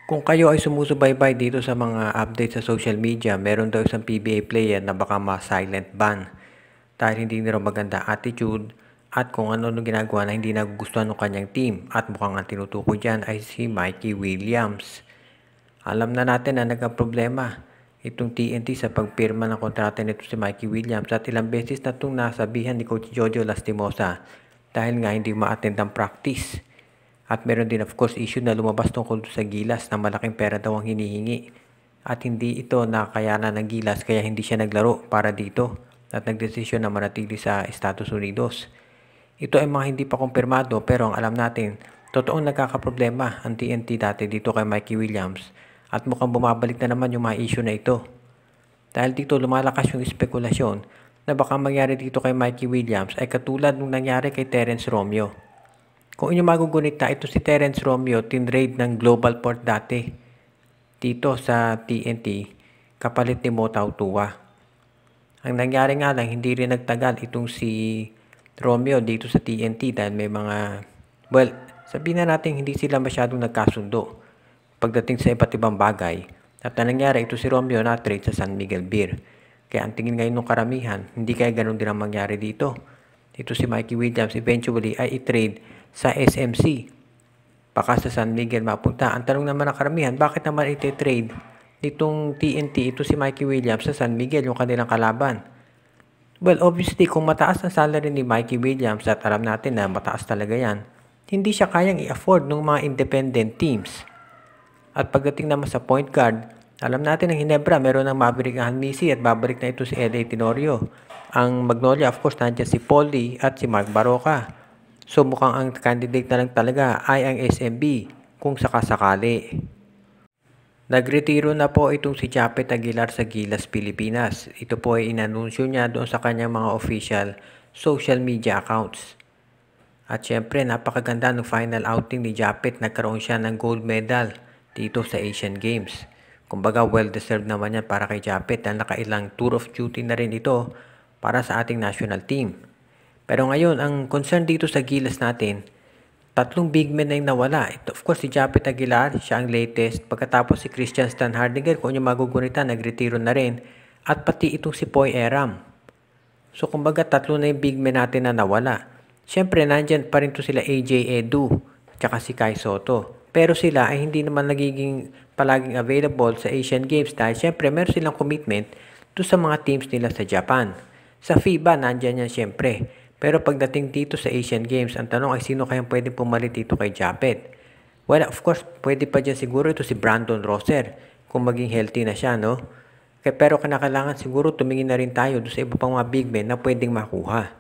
Kung kayo ay sumusubaybay dito sa mga update sa social media, meron daw isang PBA player na baka ma-silent ban dahil hindi nila maganda attitude at kung ano-ano ginagawa na hindi nagugustuhan ng kanyang team. At mukhang ang tinutukoy dyan ay si Mikey Williams. Alam na natin na nagka-problema itong TNT sa pagpirma ng kontrata nito si Mikey Williams at ilang beses na itong nasabihan ni Coach Jojo Lastimosa dahil nga hindi ma-attend ang practice. At meron din of course issue na lumabas tungkol sa Gilas na malaking pera daw ang hinihingi. At hindi ito nakayanan ng Gilas kaya hindi siya naglaro para dito at nagdesisyon na manatili sa Estados Unidos. Ito ay mga hindi pa kumpirmado pero ang alam natin, totoong nagkakaproblema ang TNT dati dito kay Mikey Williams at mukhang bumabalik na naman yung mga issue na ito. Dahil dito lumalakas yung spekulasyon na baka mangyari dito kay Mikey Williams ay katulad nung nangyari kay Terence Romeo. Kung inyo magugunit na ito si Terence Romeo, tinrade ng Global Port dati dito sa TNT kapalit ni Motau Tua. Ang nangyari nga lang, hindi rin nagtagal itong si Romeo dito sa TNT dahil may mga, sabihin na natin hindi sila masyadong nagkasundo pagdating sa iba't ibang bagay. At ang nangyari, ito si Romeo na trade sa San Miguel Beer. Kaya ang tingin ngayon ng karamihan, hindi kaya ganun din ang mangyari dito. Ito si Mikey Williams eventually ay i-trade sa SMC. Baka sa San Miguel mapunta. Ang tanong naman ng karamihan, bakit naman iti-trade nitong TNT, ito si Mikey Williams sa San Miguel, yung kanilang kalaban? Well, obviously, kung mataas ang salary ni Mikey Williams at alam natin na mataas talaga yan, hindi siya kayang i-afford ng mga independent teams. At pagdating naman sa point guard, alam natin ng Ginebra, meron ng Maverick Hanmisi at babalik na ito si L.A. Tenorio. Ang Magnolia, of course, nandiyan si Paulie at si Mark Baroka. So mukhang ang candidate na lang talaga ay ang SMB kung sakasakali. Nagretiro na po itong si Japet Aguilar sa Gilas, Pilipinas. Ito po ay inanunsyo niya doon sa kanyang mga official social media accounts. At syempre napakaganda ng final outing ni Japet. Nagkaroon siya ng gold medal dito sa Asian Games. Kumbaga well-deserved naman yan para kay Japet dahil nakailang tour of duty na rin ito para sa ating national team. Pero ngayon, ang concern dito sa Gilas natin, tatlong big men na yung nawala. Ito, of course, si Japet Aguilar, siya ang latest. Pagkatapos si Christian Stanhardinger, kung yung magugunitan, nagretiro na rin. At pati itong si Poy Eram. So, kumbaga, tatlo na yung big men natin na nawala. Siyempre, nandyan pa rin to sila AJ Edu, tsaka si Kai Soto. Pero sila ay hindi naman nagiging palaging available sa Asian Games dahil siyempre, meron silang commitment to sa mga teams nila sa Japan. Sa FIBA, nandyan yan siyempre. Pero pagdating dito sa Asian Games, ang tanong ay sino kayang pwede pumalit dito kay Japet? Well, of course, pwede pa dyan siguro ito si Brandon Rosser kung maging healthy na siya, no? Pero kinakailangan siguro tumingin na rin tayo doon sa iba pang mga big men na pwedeng makuha.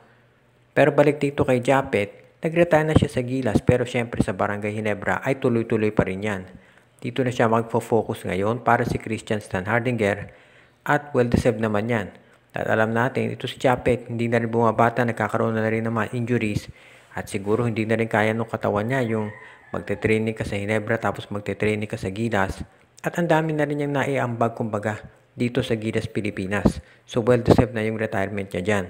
Pero balik dito kay Japet, nag-retire na siya sa Gilas pero syempre sa Barangay Ginebra ay tuloy-tuloy pa rin yan. Dito na siya magfo-focus ngayon para si Christian Stanhardinger at well-deserved naman yan. At alam natin, ito si Japet, hindi na rin bumabata, nagkakaroon na rin ng mga injuries at siguro hindi na rin kaya nung katawan niya yung magte-training ka sa Ginebra tapos magte-training ka sa Gilas at ang dami na rin niyang naiambag kumbaga dito sa Gilas, Pilipinas. So well-deserved na yung retirement niya dyan.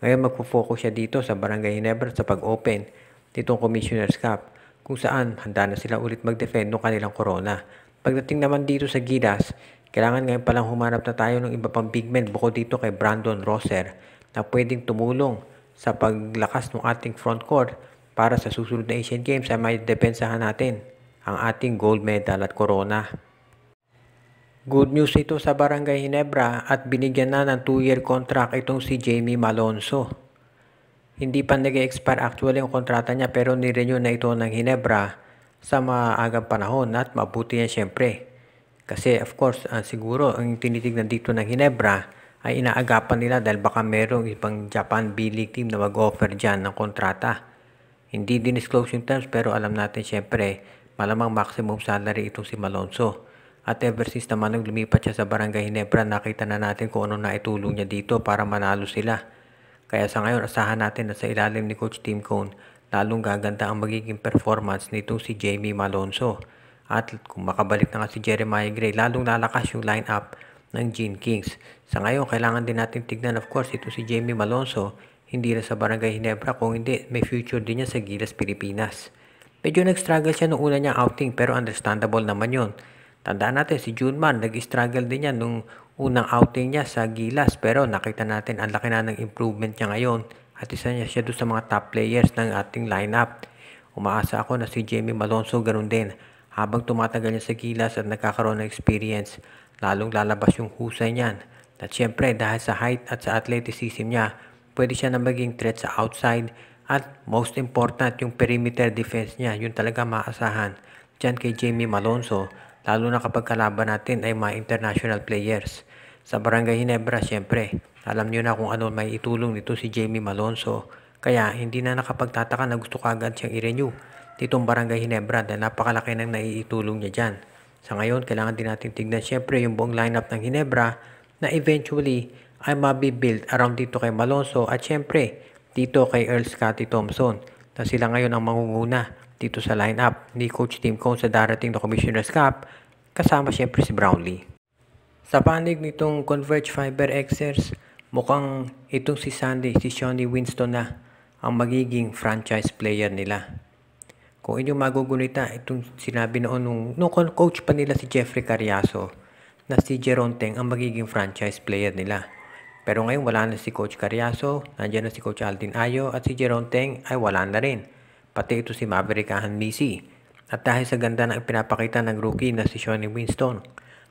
Ngayon magpo-focus siya dito sa Barangay Ginebra sa pag-open ditong Commissioner's Cup kung saan handa na sila ulit mag-defend ng kanilang corona. Pagdating naman dito sa Gilas, kailangan ngayon palang humanap na tayo ng iba pang big men bukod dito kay Brandon Rosser na pwedeng tumulong sa paglakas ng ating front court para sa susunod na Asian Games ay may depensahan natin ang ating gold medal at corona. Good news ito sa Barangay Ginebra at binigyan na ng 2-year contract itong si Jamie Malonzo. Hindi pa nag-expire actually ang kontrata niya pero nirenew na ito ng Ginebra sa maagang panahon at mabuti yan syempre. Kasi of course, siguro ang tinitignan dito ng Ginebra ay inaagapan nila dahil baka merong ibang Japan B-League team na mag-offer dyan ng kontrata. Hindi din-disclose yung terms pero alam natin syempre malamang maximum salary itong si Malonzo. At ever since naman nung lumipat siya sa Barangay Ginebra, nakita na natin kung ano na itulong niya dito para manalo sila. Kaya sa ngayon, asahan natin na sa ilalim ni Coach Tim Cone, lalong gaganda ang magiging performance nitong si Jamie Malonzo. At kung makabalik na nga si Jeremiah Gray, lalong lalakas yung lineup ng Gene Kings. Sa ngayon, kailangan din natin tignan, of course, ito si Jamie Malonzo, hindi na sa Barangay Ginebra, kung hindi, may future din niya sa Gilas, Pilipinas. Medyo nag-struggle siya noong una niyang outing, pero understandable naman yun. Tandaan natin si Junmar, nag-struggle din yan nung unang outing niya sa Gilas, pero nakita natin ang laki na ng improvement niya ngayon at isa niya siya doon sa mga top players ng ating lineup. Umaasa ako na si Jamie Malonzo ganun din. Habang tumatagal niya sa Gilas at nagkakaroon ng experience, lalong lalabas yung husay niyan. At syempre dahil sa height at sa athleticism niya, pwede siya na maging threat sa outside at most important yung perimeter defense niya, yun talaga maasahan. Diyan kay Jamie Malonzo, lalo na kapag kalaban natin ay mga international players. Sa Barangay Ginebra, syempre, alam niyo na kung ano may itulong nito si Jamie Malonzo. Kaya hindi na nakapagtataka na gusto kagad siyang i-renew ditong Barangay Ginebra dahil napakalaki ng naiitulong niya dyan. Sa ngayon, kailangan din natin tignan syempre yung buong lineup ng Ginebra na eventually ay mabibuild around dito kay Malonzo at syempre dito kay Earl Scotty Thompson na sila ngayon ang mangunguna dito sa lineup ni Coach Tim Cone sa darating na Commissioner's Cup kasama syempre si Brownlee. Sa panig nitong Converge Fiber Xers, mukhang itong si Sonny Winston na ang magiging franchise player nila. Kung inyong magugunita, itong sinabi noon nung coach pa nila si Jeffrey Cariaso na si Jeron Teng ang magiging franchise player nila. Pero ngayon wala na si Coach Cariaso, nandiyan na si Coach Aldin Ayo at si Jeron Teng ay wala na rin. Pati ito si Maverick Misi. At dahil sa ganda ng pinapakita ng rookie na si Sonny Winston,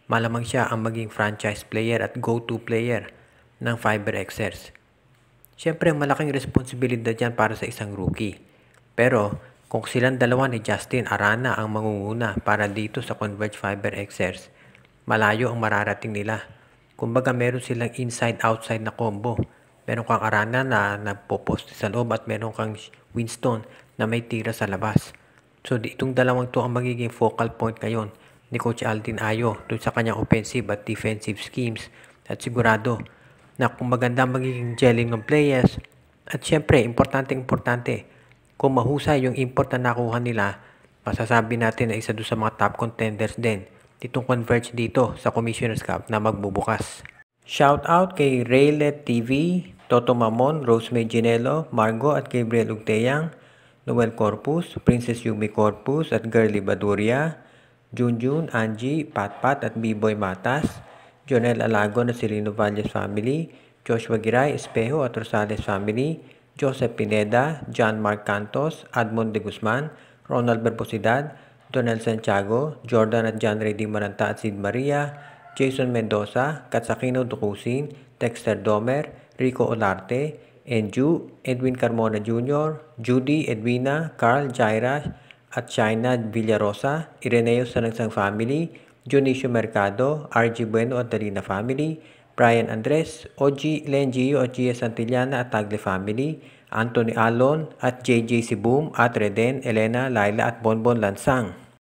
malamang siya ang maging franchise player at go-to player ng Fiber Xers. Siyempre malaking responsibilidad yan para sa isang rookie. Pero kung silang dalawa ni Justin Arana ang mangunguna para dito sa Converge Fiber Xers, malayo ang mararating nila. Kumbaga meron silang inside-outside na combo. Meron kang Arana na nagpo-post sa loob at meron kang Winston na may tira sa labas. So itong dalawang to ang magiging focal point ngayon ni Coach Aldin Ayo doon sa kanyang offensive at defensive schemes. At sigurado na kung maganda magiging gelling ng players at syempre importante kung mahusay yung import na nakuha nila, masasabi natin na isa doon sa mga top contenders din ditong Converge dito sa Commissioner's Cup na magbubukas. Shout out kay Raylet TV, Toto Mamon, Rosemary Ginelo, Margo at Gabriel Ugteyang, Noel Corpus, Princess Yumi Corpus at Girly Baduria, Junjun, Angie, Patpat at B-Boy Matas, Jonel Alago na Silino Valles family, Joshua Giray, Espejo at Rosales family, Joseph Pineda, John Mark Cantos, Admond de Guzman, Ronald Berbosidad, Donel Santiago, Jordan at John Ray Di Maranta at Sid Maria, Jason Mendoza, Katsakino Ducusin, Dexter Domer, Rico Olarte, Enju, Edwin Carmona Jr., Judy, Edwina, Carl, Jaira at China Villarosa, Ireneo Sanagsang family, Junicio Mercado, RG Bueno at Darina family, Brian Andres, OG Lenggio at Gia Santillana at Tagle family, Anthony Alon at JJ Sibum at Reden, Elena, Laila at Bonbon Lansang.